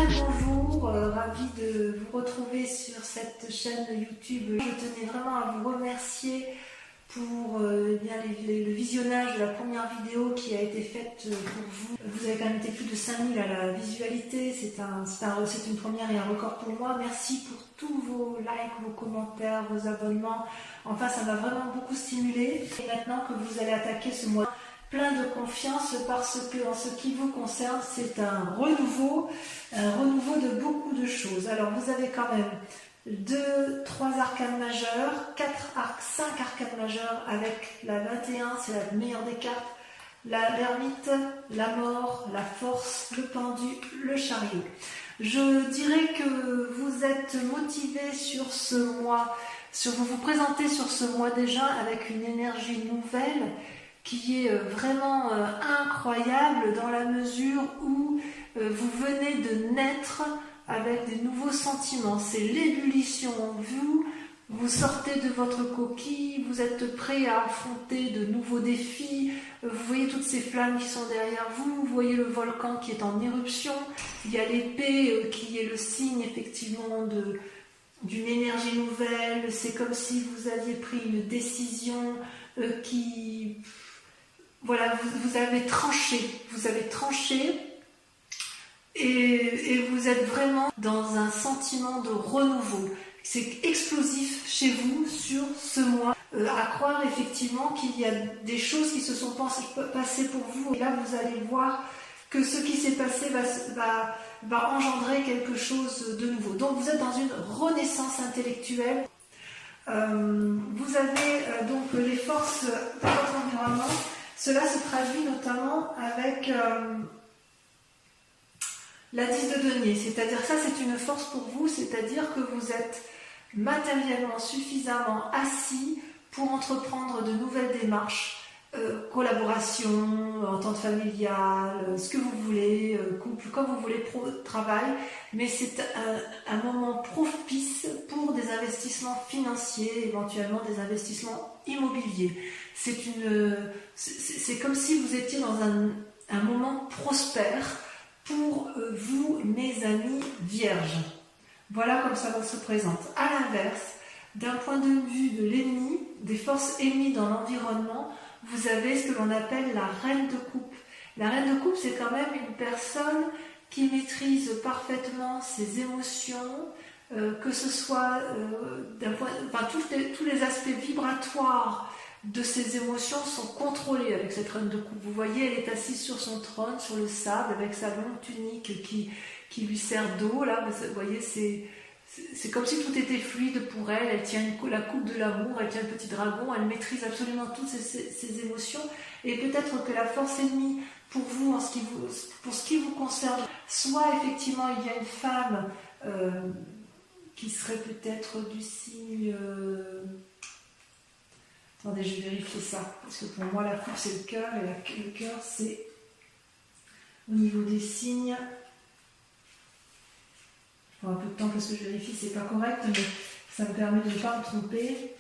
Bien le bonjour, ravie de vous retrouver sur cette chaîne YouTube. Je tenais vraiment à vous remercier pour bien le visionnage de la première vidéo qui a été faite pour vous. Vous avez quand même été plus de 5000 à la visualité, c'est une première et un record pour moi. Merci pour tous vos likes, vos commentaires, vos abonnements. Enfin, ça m'a vraiment beaucoup stimulé. Et maintenant que vous allez attaquer ce mois plein de confiance, parce que en ce qui vous concerne, c'est un renouveau de beaucoup de choses. Alors vous avez quand même 3 arcanes majeures, 5 arcanes majeures avec la 21, c'est la meilleure des cartes, l'ermite, la mort, la force, le pendu, le chariot. Je dirais que vous êtes motivé sur ce mois, vous vous présentez sur ce mois déjà avec une énergie nouvelle qui est vraiment incroyable dans la mesure où vous venez de naître avec des nouveaux sentiments. C'est l'ébullition en vous, vous sortez de votre coquille, vous êtes prêt à affronter de nouveaux défis, vous voyez toutes ces flammes qui sont derrière vous, vous voyez le volcan qui est en éruption, il y a l'épée qui est le signe effectivement d'une énergie nouvelle, c'est comme si vous aviez pris une décision qui... Voilà, vous avez tranché et vous êtes vraiment dans un sentiment de renouveau. C'est explosif chez vous sur ce mois. À croire effectivement qu'il y a des choses qui se sont passées pour vous. Et là, vous allez voir que ce qui s'est passé va engendrer quelque chose de nouveau. Donc, vous êtes dans une renaissance intellectuelle. Vous avez donc les forces de votre environnement. Cela se traduit notamment avec la 10 de denier, c'est-à-dire ça c'est une force pour vous, c'est-à-dire que vous êtes matériellement suffisamment assis pour entreprendre de nouvelles démarches, collaboration, entente familiale, ce que vous voulez, couple, comme vous voulez, travail, mais c'est un moment propice pour des investissements financiers, éventuellement des investissements immobiliers. C'est comme si vous étiez dans un moment prospère pour vous, mes amis vierges. Voilà comme ça se présente. À l'inverse, d'un point de vue de l'ennemi, des forces ennemies dans l'environnement, vous avez ce que l'on appelle la reine de coupe. La reine de coupe, c'est quand même une personne qui maîtrise parfaitement ses émotions, que ce soit tous les aspects vibratoires de ses émotions sont contrôlés avec cette reine de coupe. Vous voyez, elle est assise sur son trône, sur le sable, avec sa longue tunique qui lui sert d'eau. Là, vous voyez, c'est comme si tout était fluide pour elle. Elle tient la coupe de l'amour, elle tient le petit dragon, elle maîtrise absolument toutes ses émotions. Et peut-être que la force ennemie pour vous, pour ce qui vous concerne, soit effectivement il y a une femme qui serait peut-être du signe... Attendez, je vais vérifier ça, parce que pour moi la coupe c'est le cœur, et le cœur c'est au niveau des signes. Je prends un peu de temps parce que je vérifie, c'est pas correct, mais ça me permet de ne pas me tromper.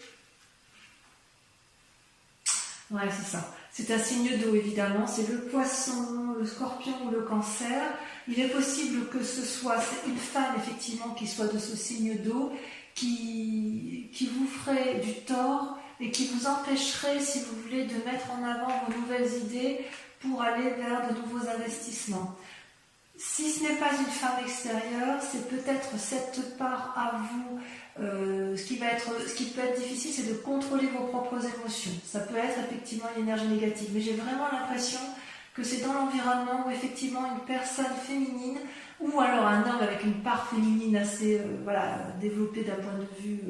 Ouais, c'est ça. C'est un signe d'eau évidemment, c'est le poisson, le scorpion ou le cancer. Il est possible que ce soit une femme effectivement qui soit de ce signe d'eau, qui vous ferait du tort, et qui vous empêcherait, si vous voulez, de mettre en avant vos nouvelles idées pour aller vers de nouveaux investissements. Si ce n'est pas une femme extérieure, c'est peut-être cette part à vous. Ce qui peut être difficile, c'est de contrôler vos propres émotions. Ça peut être effectivement une énergie négative, mais j'ai vraiment l'impression que c'est dans l'environnement où effectivement une personne féminine, ou alors un homme avec une part féminine assez développée d'un point de vue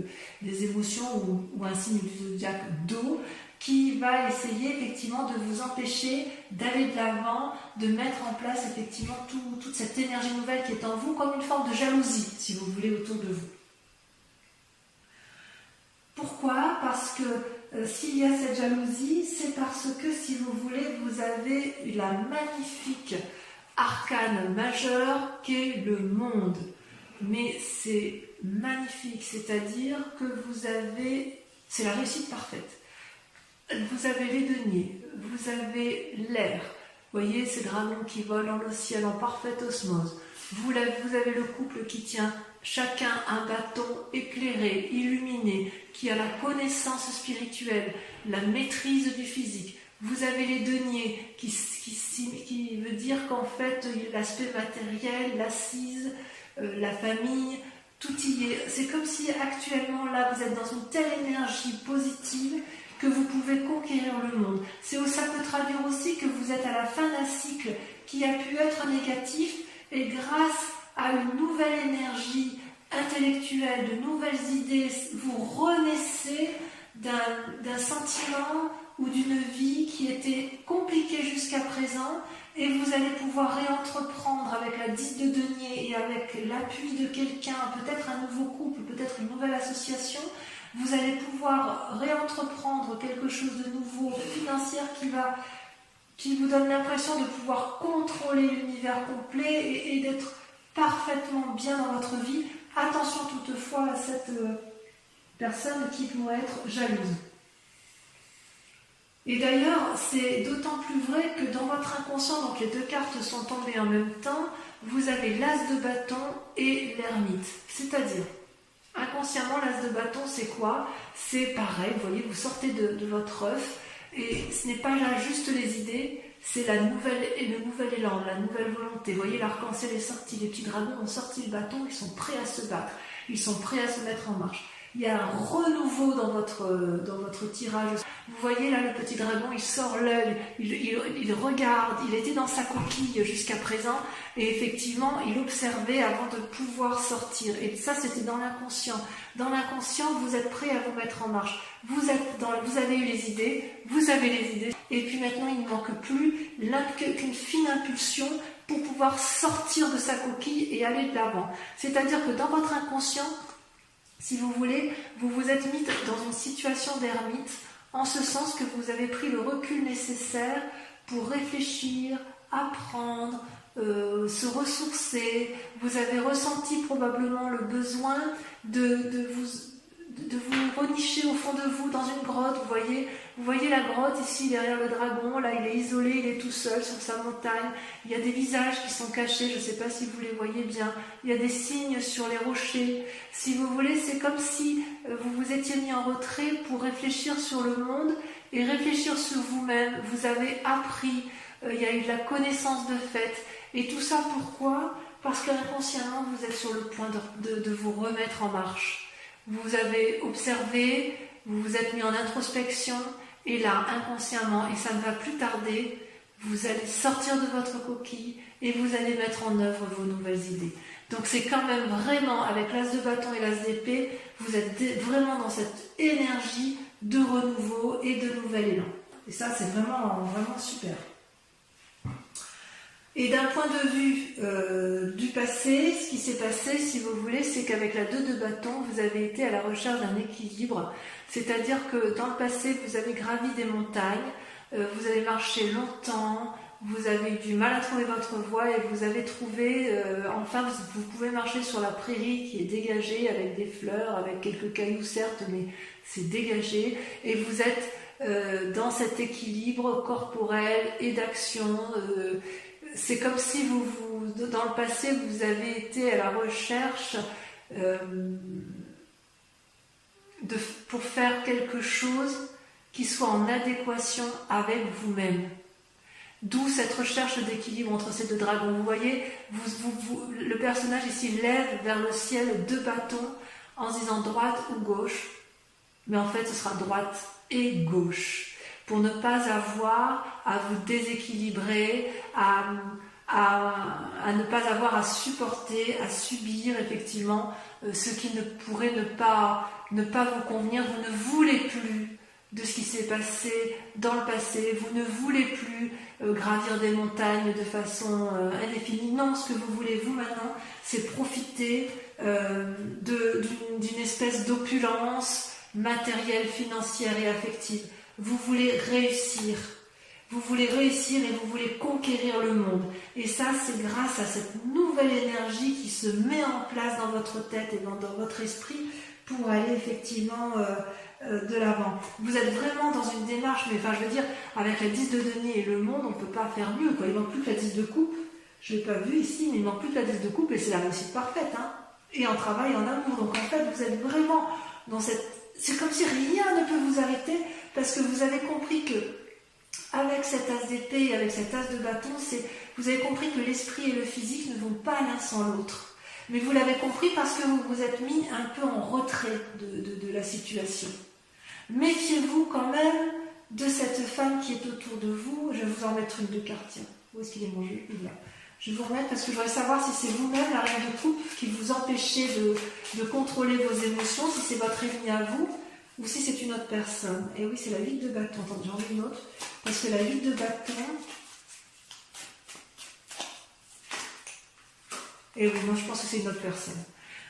des émotions, ou un signe du zodiaque d'eau, qui va essayer effectivement de vous empêcher d'aller de l'avant, de mettre en place effectivement toute cette énergie nouvelle qui est en vous, comme une forme de jalousie, si vous voulez, autour de vous. Pourquoi ? Parce que s'il y a cette jalousie, c'est parce que, si vous voulez, vous avez la magnifique arcane majeure qu'est le monde. Mais c'est magnifique, c'est-à-dire que c'est la réussite parfaite. Vous avez les deniers, vous avez l'air, vous voyez ces dragons qui volent dans le ciel en parfaite osmose. Vous avez le couple qui tient chacun un bâton éclairé, illuminé, qui a la connaissance spirituelle, la maîtrise du physique. Vous avez les deniers qui veut dire qu'en fait l'aspect matériel, l'assise, la famille, tout y est. C'est comme si actuellement là vous êtes dans une telle énergie positive que vous pouvez conquérir le monde. Ça peut traduire aussi que vous êtes à la fin d'un cycle qui a pu être négatif et grâce à une nouvelle énergie intellectuelle, de nouvelles idées, vous renaissez d'un sentiment ou d'une vie qui était compliquée jusqu'à présent et vous allez pouvoir réentreprendre avec la 10 de denier et avec l'appui de quelqu'un, peut-être un nouveau couple, peut-être une nouvelle association, vous allez pouvoir réentreprendre quelque chose de nouveau, financier, qui vous donne l'impression de pouvoir contrôler l'univers complet et d'être parfaitement bien dans votre vie. Attention toutefois à cette personne qui pourrait être jalouse. Et d'ailleurs, c'est d'autant plus vrai que dans votre inconscient, donc les deux cartes sont tombées en même temps, vous avez l'as de bâton et l'ermite. C'est-à-dire, inconsciemment, l'as de bâton, c'est quoi? C'est pareil, vous voyez, vous sortez de votre œuf, et ce n'est pas là juste les idées, c'est le nouvel élan, la nouvelle volonté. Vous voyez, l'arc-en-ciel est sorti, les petits dragons ont sorti le bâton, ils sont prêts à se battre, ils sont prêts à se mettre en marche. Il y a un renouveau dans votre tirage. Vous voyez là, le petit dragon, il sort l'œil, il regarde, il était dans sa coquille jusqu'à présent, et effectivement, il observait avant de pouvoir sortir. Et ça, c'était dans l'inconscient. Dans l'inconscient, vous êtes prêt à vous mettre en marche. Vous avez eu les idées, vous avez les idées, et puis maintenant, il ne manque plus qu'une fine impulsion pour pouvoir sortir de sa coquille et aller de l'avant. C'est-à-dire que dans votre inconscient, si vous voulez, vous vous êtes mis dans une situation d'ermite, en ce sens que vous avez pris le recul nécessaire pour réfléchir, apprendre, se ressourcer. Vous avez ressenti probablement le besoin de vous renicher au fond de vous dans une grotte. Vous voyez la grotte ici derrière le dragon, là il est isolé, il est tout seul sur sa montagne. Il y a des visages qui sont cachés, je ne sais pas si vous les voyez bien. Il y a des signes sur les rochers. Si vous voulez, c'est comme si vous vous étiez mis en retrait pour réfléchir sur le monde et réfléchir sur vous-même. Vous avez appris, il y a eu de la connaissance de fait. Et tout ça pourquoi? Parce qu'inconsciemment vous êtes sur le point de vous remettre en marche. Vous avez observé, vous vous êtes mis en introspection, et là, inconsciemment, et ça ne va plus tarder, vous allez sortir de votre coquille et vous allez mettre en œuvre vos nouvelles idées. Donc c'est quand même vraiment, avec l'as de bâton et l'as d'épée, vous êtes vraiment dans cette énergie de renouveau et de nouvel élan. Et ça, c'est vraiment, vraiment super. Et d'un point de vue du passé, ce qui s'est passé, si vous voulez, c'est qu'avec la 2 de bâton, vous avez été à la recherche d'un équilibre. C'est-à-dire que dans le passé, vous avez gravi des montagnes, vous avez marché longtemps, vous avez eu du mal à trouver votre voie et vous avez trouvé, enfin, vous pouvez marcher sur la prairie qui est dégagée avec des fleurs, avec quelques cailloux certes, mais c'est dégagé. Et vous êtes dans cet équilibre corporel et d'action. C'est comme si dans le passé, vous avez été à la recherche pour faire quelque chose qui soit en adéquation avec vous-même. D'où cette recherche d'équilibre entre ces deux dragons. Vous voyez, le personnage ici lève vers le ciel 2 bâtons en se disant droite ou gauche, mais en fait ce sera droite et gauche. Pour ne pas avoir à vous déséquilibrer, à ne pas avoir à supporter, à subir effectivement ce qui ne pourrait ne pas vous convenir. Vous ne voulez plus de ce qui s'est passé dans le passé, vous ne voulez plus gravir des montagnes de façon indéfinie. Non, ce que vous voulez vous maintenant, c'est profiter d'une espèce d'opulence matérielle, financière et affective. Vous voulez réussir et vous voulez conquérir le monde. Et ça, c'est grâce à cette nouvelle énergie qui se met en place dans votre tête et dans votre esprit pour aller effectivement de l'avant. Vous êtes vraiment dans une démarche, mais enfin je veux dire, avec la 10 de denier et le monde, on ne peut pas faire mieux, quoi. Il ne manque plus que la 10 de coupe. Je ne l'ai pas vu ici, mais il manque plus que la 10 de coupe et c'est la réussite parfaite. Hein. Et en travail, en amour. Donc en fait, vous êtes vraiment dans cette... C'est comme si rien ne peut vous arrêter parce que vous avez compris que avec cet as d'épée et avec cet as de bâton, vous avez compris que l'esprit et le physique ne vont pas l'un sans l'autre. Mais vous l'avez compris parce que vous vous êtes mis un peu en retrait de la situation. Méfiez-vous quand même de cette femme qui est autour de vous. Je vais vous en mettre une de carte. Tiens. Où est-ce qu'il est mon jeu? Il est là. Je vais vous remettre parce que je voudrais savoir si c'est vous-même, la reine de coupe, qui vous empêchez de contrôler vos émotions, si c'est votre ennemi à vous, ou si c'est une autre personne. Et oui, c'est la 8 de bâton. Attendez, j'en ai une autre. Parce que la 8 de bâton... Et oui, moi je pense que c'est une autre personne.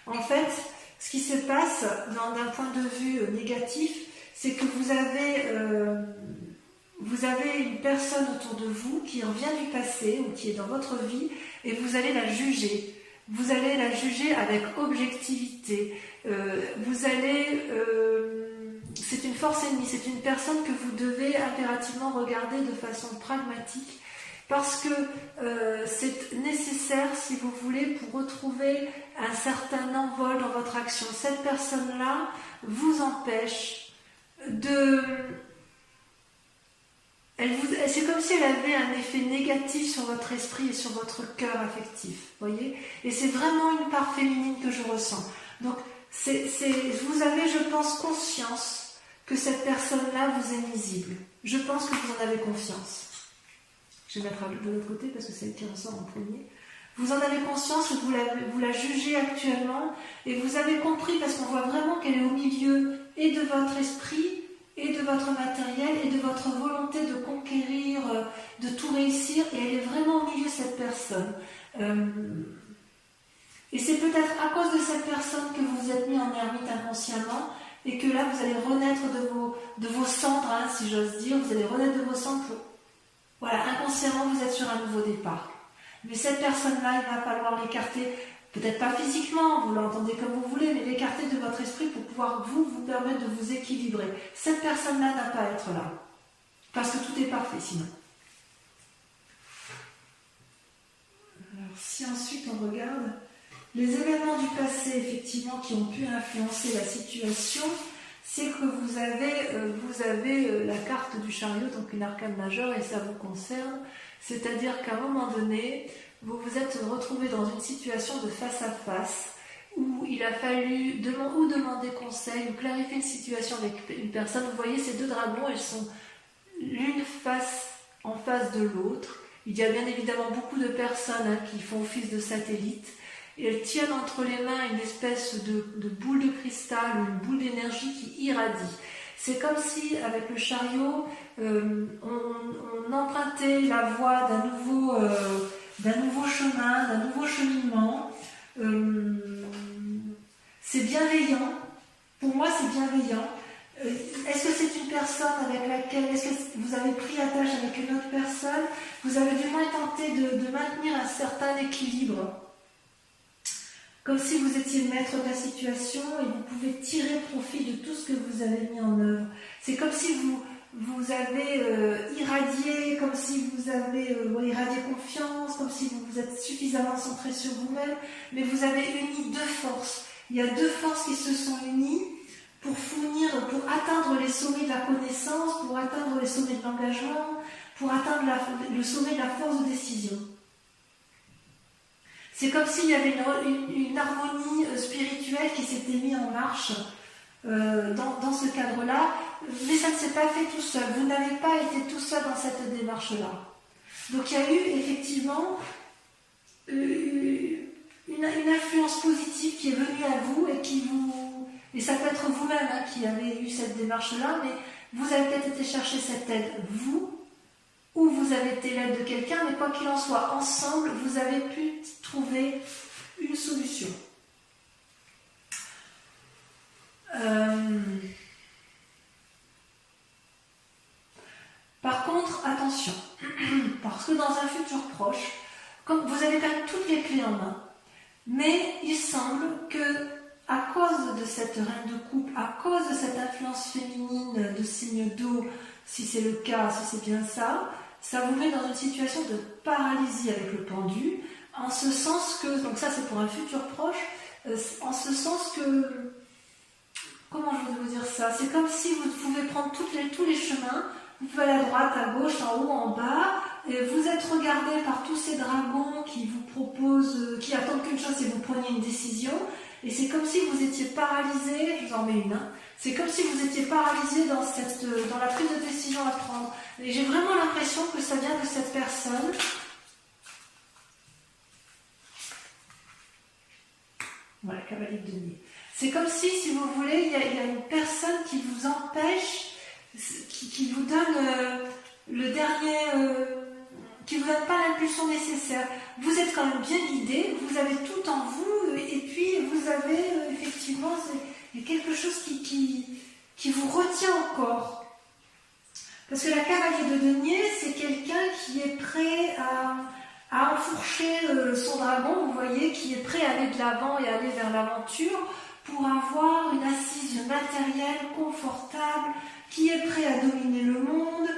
En fait, ce qui se passe d'un point de vue négatif, c'est que vous avez une personne autour de vous qui revient du passé ou qui est dans votre vie et vous allez la juger. Vous allez la juger avec objectivité. C'est une force ennemie, c'est une personne que vous devez impérativement regarder de façon pragmatique parce que c'est nécessaire, si vous voulez, pour retrouver un certain envol dans votre action. Cette personne-là vous empêche de... C'est comme si elle avait un effet négatif sur votre esprit et sur votre cœur affectif, voyez. Et c'est vraiment une part féminine que je ressens. Donc, vous avez, je pense, conscience que cette personne-là vous est nuisible. Je pense que vous en avez confiance. Je vais mettre de l'autre côté parce que c'est elle qui ressort en premier. Vous en avez conscience que vous la jugez actuellement et vous avez compris parce qu'on voit vraiment qu'elle est au milieu et de votre esprit et de votre matériel et de votre volonté de conquérir, de tout réussir, et elle est vraiment au milieu de cette personne. Et c'est peut-être à cause de cette personne que vous vous êtes mis en ermite inconsciemment et que là vous allez renaître de vos cendres, hein, si j'ose dire, vous allez renaître de vos cendres pour... Voilà, inconsciemment vous êtes sur un nouveau départ. Mais cette personne-là, il va falloir l'écarter, peut-être pas physiquement, vous l'entendez comme vous voulez, mais l'écarter de votre esprit pour pouvoir vous permettre de vous équilibrer. Cette personne-là n'a pas à être là, parce que tout est parfait sinon. Alors si ensuite on regarde les événements du passé, effectivement, qui ont pu influencer la situation, c'est que vous avez la carte du chariot, donc une arcane majeure, et ça vous concerne. C'est-à-dire qu'à un moment donné, vous vous êtes retrouvé dans une situation de face à face où il a fallu demander conseil ou clarifier une situation avec une personne. Vous voyez ces deux dragons, elles sont l'une en face de l'autre. Il y a bien évidemment beaucoup de personnes qui font office de satellite et elles tiennent entre les mains une espèce de boule de cristal ou une boule d'énergie qui irradie. C'est comme si, avec le chariot, on empruntait la voie d'un nouveau chemin, d'un nouveau cheminement. C'est bienveillant. Pour moi, c'est bienveillant. Est-ce que c'est une personne avec laquelle... Est-ce que vous avez pris attache avec une autre personne? Vous avez du moins tenté de maintenir un certain équilibre. Comme si vous étiez le maître de la situation et vous pouvez tirer profit de tout ce que vous avez mis en œuvre. C'est comme si vous avez irradié, comme si vous avez irradié confiance, comme si vous êtes suffisamment centré sur vous-même, mais vous avez uni deux forces. Il y a deux forces qui se sont unies pour atteindre les sommets de la connaissance, pour atteindre les sommets de l'engagement, pour atteindre le sommet de la force de décision. C'est comme s'il y avait une harmonie spirituelle qui s'était mise en marche dans ce cadre-là, mais ça ne s'est pas fait tout seul. Vous n'avez pas été tout seul dans cette démarche-là. Donc il y a eu effectivement une influence positive qui est venue à vous et ça peut être vous-même qui avez eu cette démarche-là, mais vous avez peut-être été chercher cette aide, vous, ou vous avez été l'aide de quelqu'un, mais quoi qu'il en soit, ensemble, vous avez pu trouver une solution. Par contre, attention, parce que dans un futur proche, comme vous avez quand même toutes les clés en main, mais il semble que, à cause de cette reine de coupe, à cause de cette influence féminine de signe d'eau, si c'est le cas, si c'est bien ça, ça vous met dans une situation de paralysie avec le pendu, en ce sens que, donc ça c'est pour un futur proche, en ce sens que, comment je vais vous dire ça, c'est comme si vous pouvez prendre tous les chemins, vous pouvez aller à droite, à gauche, en haut, en bas, et vous êtes regardé par tous ces dragons qui vous proposent, qui attendent qu'une chose, c'est que vous preniez une décision, et c'est comme si vous étiez paralysé, je vous en mets une, hein, c'est comme si vous étiez paralysé dans la prise de décision à prendre. Et j'ai vraiment l'impression que ça vient de cette personne. Voilà, cavalier de denier. C'est comme si vous voulez, il y a une personne qui vous empêche, qui vous donne le dernier, qui vous donne pas l'impulsion nécessaire. Vous êtes quand même bien guidé, vous avez tout en vous, et puis vous avez effectivement, il y a quelque chose qui vous retient encore. Parce que la cavalier de denier, c'est quelqu'un qui est prêt à enfourcher son dragon, vous voyez, qui est prêt à aller de l'avant et aller vers l'aventure pour avoir une assise matérielle confortable, qui est prêt à dominer le monde.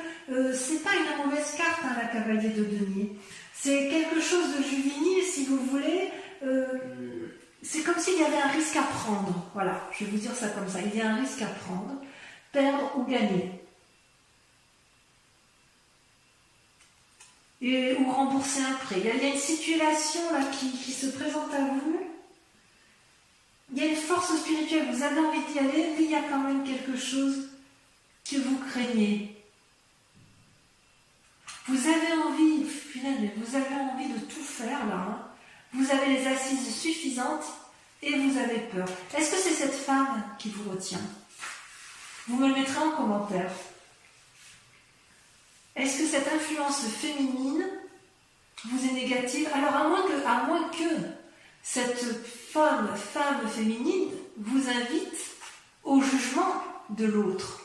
C'est pas une mauvaise carte, hein, la cavalier de denier. C'est quelque chose de juvénile, si vous voulez. C'est comme s'il y avait un risque à prendre. Voilà, je vais vous dire ça comme ça. Il y a un risque à prendre, perdre ou gagner. Ou rembourser un prêt. Il y a une situation là qui se présente à vous. Il y a une force spirituelle, vous avez envie d'y aller, mais il y a quand même quelque chose que vous craignez. Vous avez envie, finalement, vous avez envie de tout faire là. Hein. Vous avez les assises suffisantes et vous avez peur. Est-ce que c'est cette femme qui vous retient? Vous me le mettrez en commentaire. Est-ce que cette influence féminine vous est négative? Alors à moins que cette femme féminine vous invite au jugement de l'autre,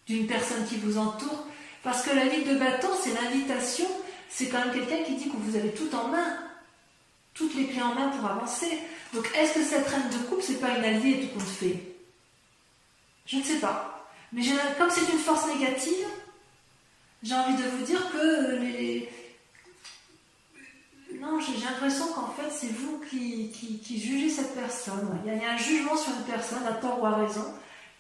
d'une personne qui vous entoure, parce que la ligue de bâton, c'est l'invitation, c'est quand même quelqu'un qui dit que vous avez tout en main, toutes les clés en main pour avancer. Donc est-ce que cette reine de coupe, c'est pas une alliée tout compte fait? Je ne sais pas. Mais comme c'est une force négative, j'ai envie de vous dire que non, j'ai l'impression qu'en fait, c'est vous qui jugez cette personne. Il y a un jugement sur une personne, à tort ou à raison,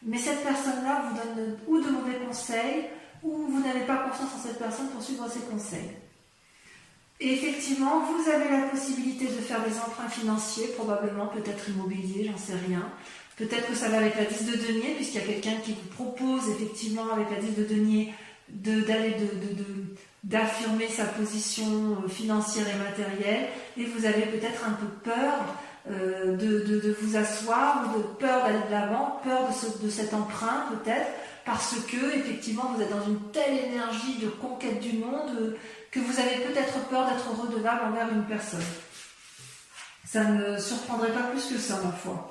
mais cette personne-là vous donne ou de mauvais conseils, ou vous n'avez pas confiance en cette personne pour suivre ses conseils. Et effectivement, vous avez la possibilité de faire des emprunts financiers, probablement, peut-être immobiliers, j'en sais rien. Peut-être que ça va avec la 10 de denier, puisqu'il y a quelqu'un qui vous propose, effectivement, avec la 10 de denier, d'affirmer sa position financière et matérielle, et vous avez peut-être un peu peur de vous asseoir, ou de peur d'aller de l'avant, peur de cet emprunt peut-être, parce que effectivement vous êtes dans une telle énergie de conquête du monde que vous avez peut-être peur d'être redevable envers une personne. Ça ne surprendrait pas plus que ça, ma foi.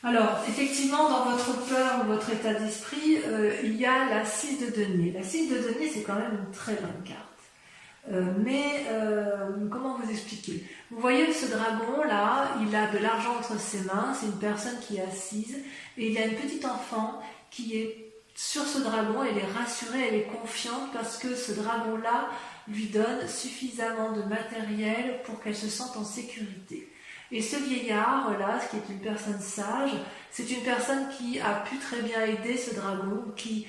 Alors, effectivement, dans votre peur ou votre état d'esprit, il y a la 6 de denier. La 6 de denier, c'est quand même une très bonne carte. Comment vous expliquer? Vous voyez ce dragon-là, il a de l'argent entre ses mains, c'est une personne qui est assise, et il y a une petite enfant qui est sur ce dragon, elle est rassurée, elle est confiante, parce que ce dragon-là lui donne suffisamment de matériel pour qu'elle se sente en sécurité. Et ce vieillard-là, qui est une personne sage, c'est une personne qui a pu très bien aider ce dragon, qui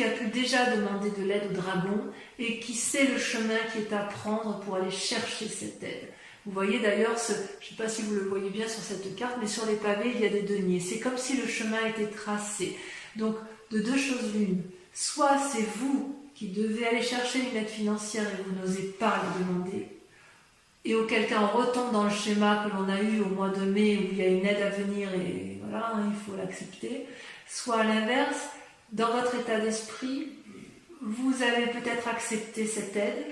a pu déjà demander de l'aide au dragon, et qui sait le chemin qui est à prendre pour aller chercher cette aide. Vous voyez d'ailleurs, je ne sais pas si vous le voyez bien sur cette carte, mais sur les pavés, il y a des deniers. C'est comme si le chemin était tracé. Donc, de deux choses l'une. Soit c'est vous qui devez aller chercher une aide financière et vous n'osez pas la demander, et auquel cas on retombe dans le schéma que l'on a eu au mois de mai où il y a une aide à venir et voilà, il faut l'accepter. Soit à l'inverse, dans votre état d'esprit, vous avez peut-être accepté cette aide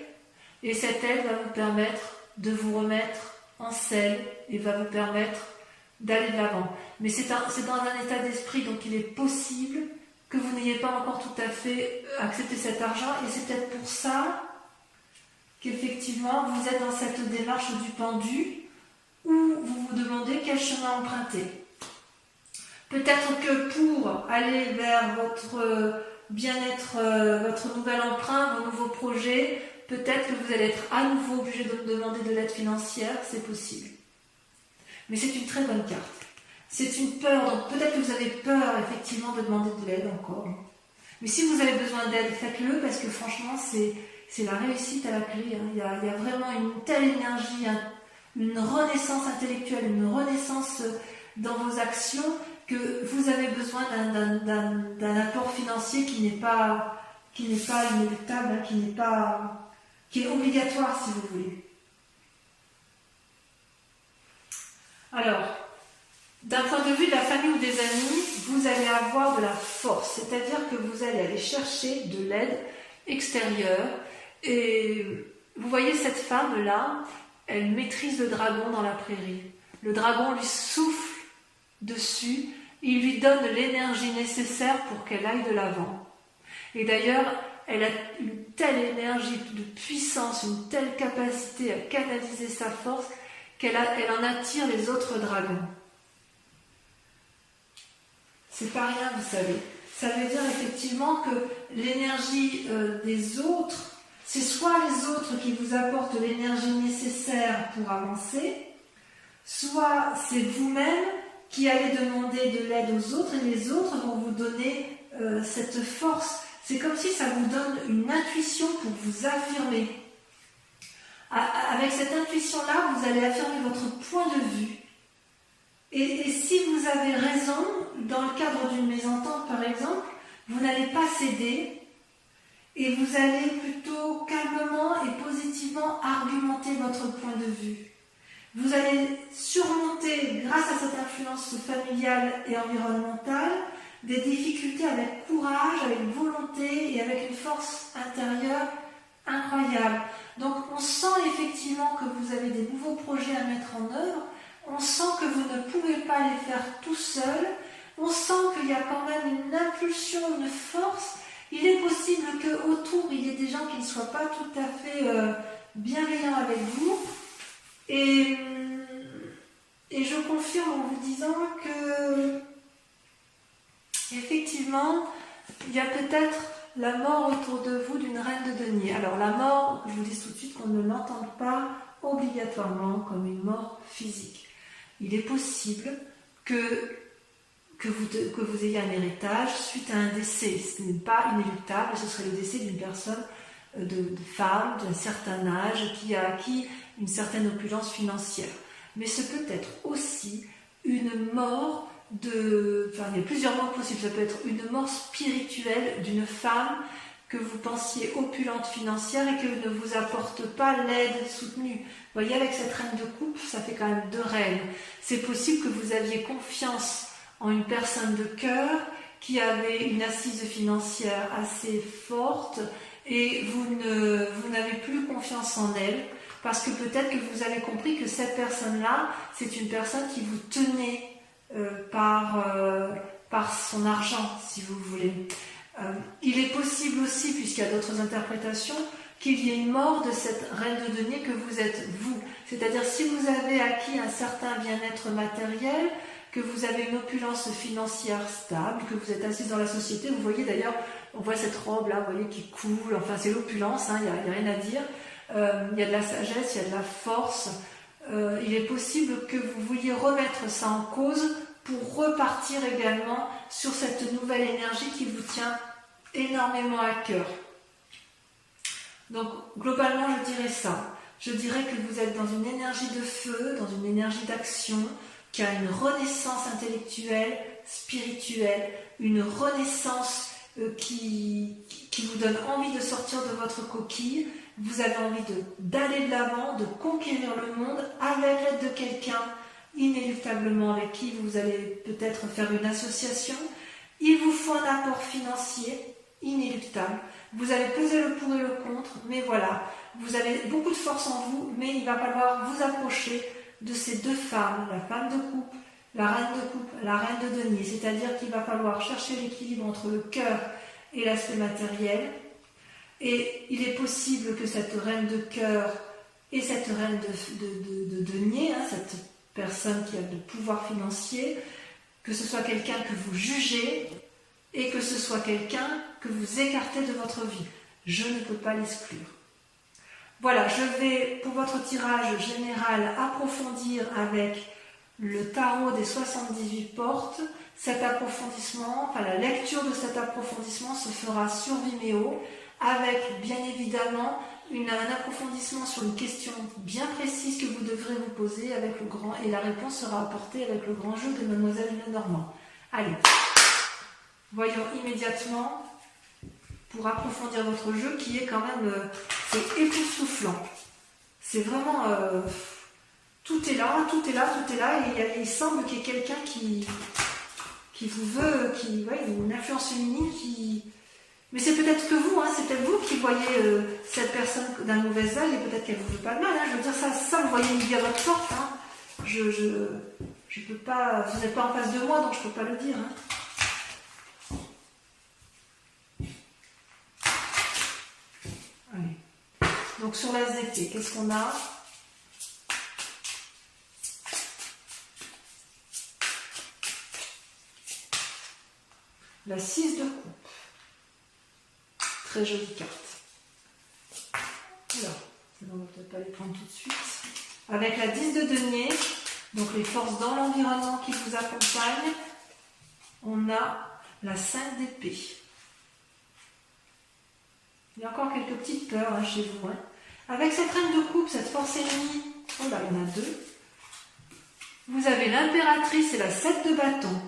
et cette aide va vous permettre de vous remettre en selle et va vous permettre d'aller de l'avant. Mais c'est dans un état d'esprit, donc il est possible que vous n'ayez pas encore tout à fait accepté cet argent et c'est peut-être pour ça qu'effectivement, vous êtes dans cette démarche du pendu où vous vous demandez quel chemin emprunter. Peut-être que pour aller vers votre bien-être, votre nouvel emprunt, vos nouveaux projets, peut-être que vous allez être à nouveau obligé de me demander de l'aide financière, c'est possible. Mais c'est une très bonne carte. C'est une peur, donc peut-être que vous avez peur effectivement de demander de l'aide encore. Mais si vous avez besoin d'aide, faites-le parce que franchement, c'est la réussite à la clé. Hein. Il y a vraiment une telle énergie, une renaissance intellectuelle, une renaissance dans vos actions que vous avez besoin d'un apport financier qui n'est pas inéluctable, hein, qui est obligatoire si vous voulez. Alors, d'un point de vue de la famille ou des amis, vous allez avoir de la force, c'est-à-dire que vous allez aller chercher de l'aide extérieure. Et vous voyez cette femme-là, elle maîtrise le dragon dans la prairie. Le dragon lui souffle dessus, il lui donne l'énergie nécessaire pour qu'elle aille de l'avant. Et d'ailleurs, elle a une telle énergie de puissance, une telle capacité à canaliser sa force qu'elle en attire les autres dragons. C'est pas rien, vous savez. Ça veut dire effectivement que l'énergie des autres, c'est soit les autres qui vous apportent l'énergie nécessaire pour avancer, soit c'est vous-même qui allez demander de l'aide aux autres et les autres vont vous donner cette force. C'est comme si ça vous donne une intuition pour vous affirmer. Avec cette intuition-là, vous allez affirmer votre point de vue. Et si vous avez raison, dans le cadre d'une mésentente par exemple, vous n'allez pas céder et vous allez plutôt calmement et positivement argumenter votre point de vue. Vous allez surmonter, grâce à cette influence familiale et environnementale, des difficultés avec courage, avec volonté et avec une force intérieure incroyable. Donc on sent effectivement que vous avez des nouveaux projets à mettre en œuvre, on sent que vous ne pouvez pas les faire tout seul, on sent qu'il y a quand même une impulsion, une force. Il est possible qu'autour il y ait des gens qui ne soient pas tout à fait bienveillants avec vous. Et je confirme en vous disant que effectivement, il y a peut-être la mort autour de vous d'une reine de denier. Alors la mort, je vous dis tout de suite qu'on ne l'entende pas obligatoirement comme une mort physique. Il est possible que vous ayez un héritage suite à un décès. Ce n'est pas inéluctable, ce serait le décès d'une personne, de femme d'un certain âge qui a acquis une certaine opulence financière. Mais ce peut être aussi une mort il y a plusieurs morts possibles. Ça peut être une mort spirituelle d'une femme que vous pensiez opulente financière et que ne vous apporte pas l'aide soutenue. Vous voyez, avec cette reine de coupe, ça fait quand même 2 reines. C'est possible que vous aviez confiance en une personne de cœur qui avait une assise financière assez forte et vous n'avez plus confiance en elle parce que peut-être que vous avez compris que cette personne-là, c'est une personne qui vous tenait par son argent, si vous voulez. Il est possible aussi, puisqu'il y a d'autres interprétations, qu'il y ait une mort de cette reine de denier que vous êtes vous. C'est-à-dire si vous avez acquis un certain bien-être matériel, que vous avez une opulence financière stable, que vous êtes assise dans la société, vous voyez d'ailleurs, on voit cette robe là, vous voyez, qui coule, enfin c'est l'opulence, il n'y a rien à dire. Il y a de la sagesse, il y a de la force. Il est possible que vous vouliez remettre ça en cause pour repartir également sur cette nouvelle énergie qui vous tient énormément à cœur. Donc globalement je dirais ça. Je dirais que vous êtes dans une énergie de feu, dans une énergie d'action, qui a une renaissance intellectuelle, spirituelle, une renaissance qui vous donne envie de sortir de votre coquille. Vous avez envie d'aller de l'avant, de conquérir le monde avec l'aide de quelqu'un inéluctablement avec qui vous allez peut-être faire une association. Il vous faut un apport financier inéluctable. Vous allez peser le pour et le contre, mais voilà, vous avez beaucoup de force en vous, mais il va falloir vous approcher de ces 2 femmes, la femme de coupe, la reine de coupe, la reine de denier. C'est-à-dire qu'il va falloir chercher l'équilibre entre le cœur et l'aspect matériel. Et il est possible que cette reine de cœur et cette reine de denier, cette personne qui a de pouvoir financier, que ce soit quelqu'un que vous jugez et que ce soit quelqu'un que vous écartez de votre vie. Je ne peux pas l'exclure. Voilà, je vais pour votre tirage général approfondir avec le tarot des 78 portes. Cet approfondissement, enfin la lecture de cet approfondissement se fera sur Vimeo avec bien évidemment un approfondissement sur une question bien précise que vous devrez vous poser avec le grand, et la réponse sera apportée avec le grand jeu de Mademoiselle Lenormand. Allez, voyons immédiatement pour approfondir votre jeu qui est quand même c'est époustouflant. C'est vraiment tout est là, tout est là, tout est là, et il semble qu'il y ait quelqu'un qui vous veut, une influence féminine qui... Mais c'est peut-être que vous, c'est peut-être vous qui voyez cette personne d'un mauvais œil, et peut-être qu'elle ne vous veut pas de mal. Je veux dire, ça vous voyez midi à votre porte. Je peux pas, vous n'êtes pas en face de moi, donc je ne peux pas le dire. Allez. Donc sur la ZT, qu'est-ce qu'on a ? La 6 de coupe. Très jolie carte. Alors, on ne va peut-être pas les prendre tout de suite. Avec la 10 de denier, donc les forces dans l'environnement qui vous accompagnent, on a la 5 d'épée. Il y a encore quelques petites peurs chez vous. Avec cette reine de coupe, cette force ennemie, oh là, il y en a deux. Vous avez l'impératrice et la 7 de bâton.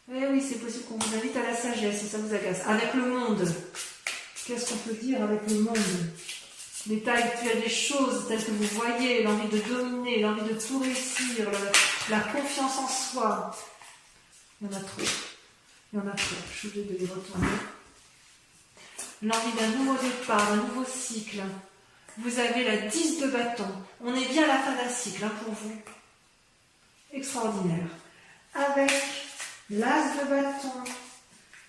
Eh oui, c'est possible qu'on vous invite à la sagesse et ça vous agace. Avec le monde, qu'est-ce qu'on peut dire avec le monde ? L'état actuel des choses, tel que vous voyez, l'envie de dominer, l'envie de tout réussir, la confiance en soi. Il y en a trop. Il y en a trop. Je suis obligée de les retourner. L'envie d'un nouveau départ, d'un nouveau cycle. Vous avez la 10 de bâton. On est bien à la fin d'un cycle pour vous. Extraordinaire. Avec l'as de bâton,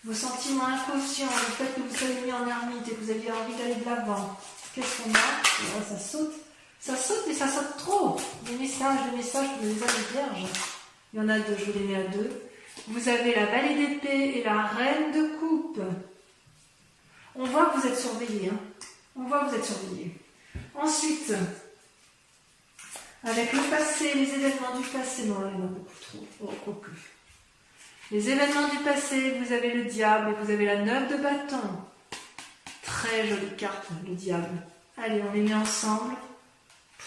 vos sentiments inconscients, le fait que vous soyez mis en ermite et que vous aviez envie d'aller de l'avant. Qu'est-ce qu'on a ? Ça saute. Ça saute, mais ça saute trop. Des messages pour les âmes vierges. Il y en a deux, je vous les mets à deux. Vous avez la vallée d'épée et la reine de coupe. On voit que vous êtes surveillés. On voit que vous êtes surveillés. Ensuite, avec le passé, les événements du passé. Non, là, il y en a beaucoup trop. Oh, quoique. Les événements du passé, vous avez le diable et vous avez la 9 de bâton. Très jolie carte, le diable. Allez, on les met ensemble.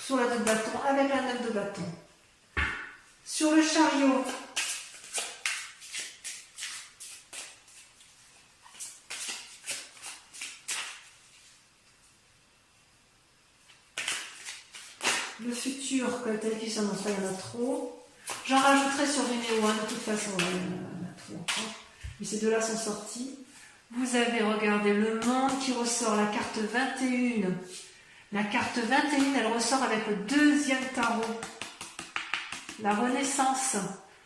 Sur la 2 de bâton, avec la 9 de bâton. Sur le chariot. Le futur, tel qu'il s'annonce, là, il y en a trop. J'en rajouterai sur Vimeo, de toute façon, il y en a trop encore. Mais ces deux-là sont sortis. Vous avez, regardé le monde qui ressort, la carte 21. La carte 21, elle ressort avec le deuxième tarot. La renaissance.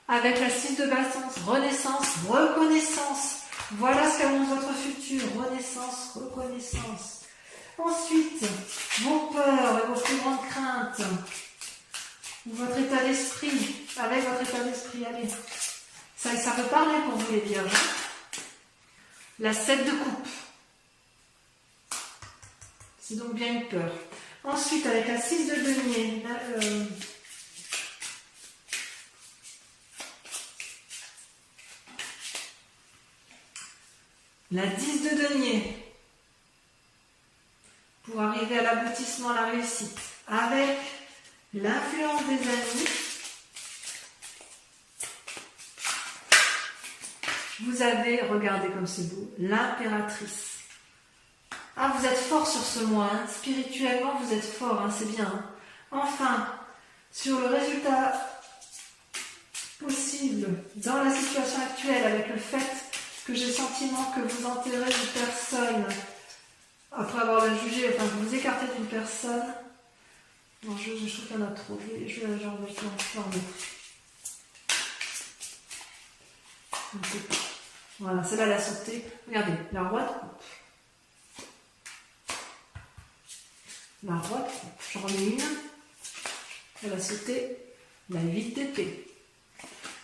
Avec la 6 de bâton. Renaissance, reconnaissance. Voilà ce qu'annonce votre futur. Renaissance, reconnaissance. Ensuite, vos peurs et vos plus grandes craintes. Votre état d'esprit. Avec votre état d'esprit, allez. Ça peut parler pour vous les vierges. La 7 de coupe. C'est donc bien une peur. Ensuite, avec la 6 de denier. La 10 de denier. Pour arriver à l'aboutissement, à la réussite. Avec l'influence des amis. Vous avez, regardez comme c'est beau, l'impératrice. Ah, vous êtes fort sur ce mois, spirituellement vous êtes fort, c'est bien. Enfin, sur le résultat possible dans la situation actuelle, avec le fait que j'ai le sentiment que vous enterrez une personne, après avoir la jugé, enfin que vous écartez d'une personne. Non, je trouve qu'il y en a trop, je vais en mettre. Je ne sais pas. Voilà, celle-là, elle a sauté. Regardez, la roi de coupe. La roi de coupe. J'en remets une. Elle a sauté la 8 d'épée.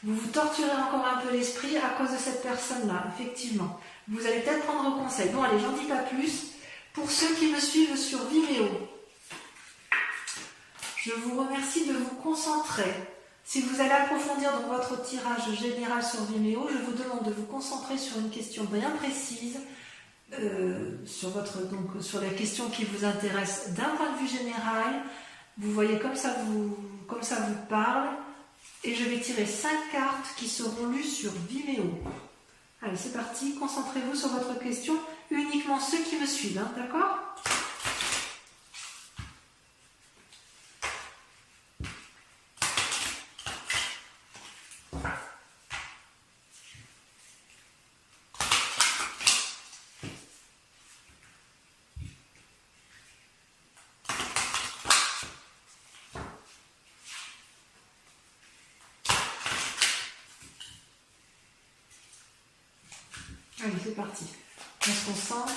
Vous vous torturez encore un peu l'esprit à cause de cette personne-là, effectivement. Vous allez peut-être prendre conseil. Bon, allez, j'en dis pas plus. Pour ceux qui me suivent sur Vimeo, je vous remercie de vous concentrer. Si vous allez approfondir dans votre tirage général sur Vimeo, je vous demande de vous concentrer sur une question bien précise, sur la question qui vous intéresse d'un point de vue général. Vous voyez comme ça vous parle. Et je vais tirer 5 cartes qui seront lues sur Vimeo. Allez, c'est parti. Concentrez-vous sur votre question. Uniquement ceux qui me suivent, hein, d'accord ? Allez, c'est parti. On se concentre.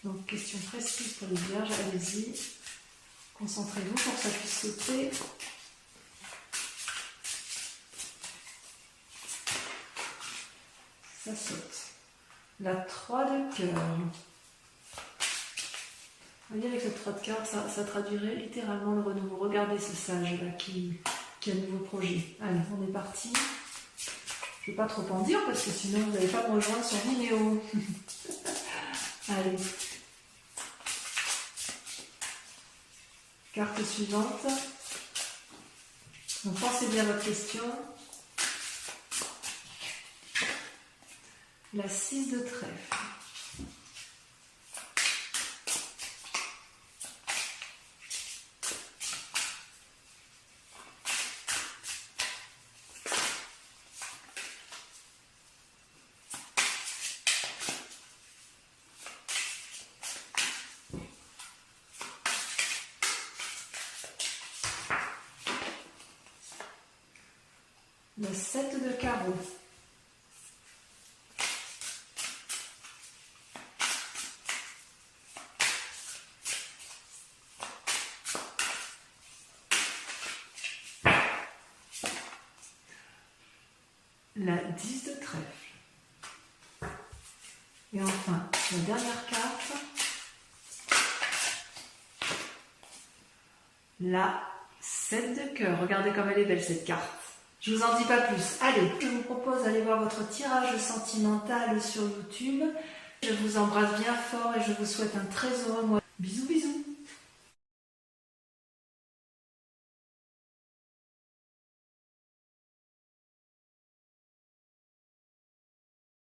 Donc, question précise pour les vierges. Allez-y. Concentrez-vous pour que ça puisse sauter. Ça saute. La 3 de cœur. Vous voyez, avec cette 3 de cœur, ça traduirait littéralement le renouveau. Regardez ce sage-là qui a un nouveau projet. Allez, on est parti. Je ne vais pas trop en dire parce que sinon vous n'allez pas me rejoindre sur Vimeo. Allez. Carte suivante. Donc pensez bien à votre question. La 6 de trèfle. Le 7 de carreau. La 10 de trèfle. Et enfin, la dernière carte. La 7 de cœur. Regardez comme elle est belle cette carte. Je vous en dis pas plus. Allez, je vous propose d'aller voir votre tirage sentimental sur YouTube. Je vous embrasse bien fort et je vous souhaite un très heureux mois.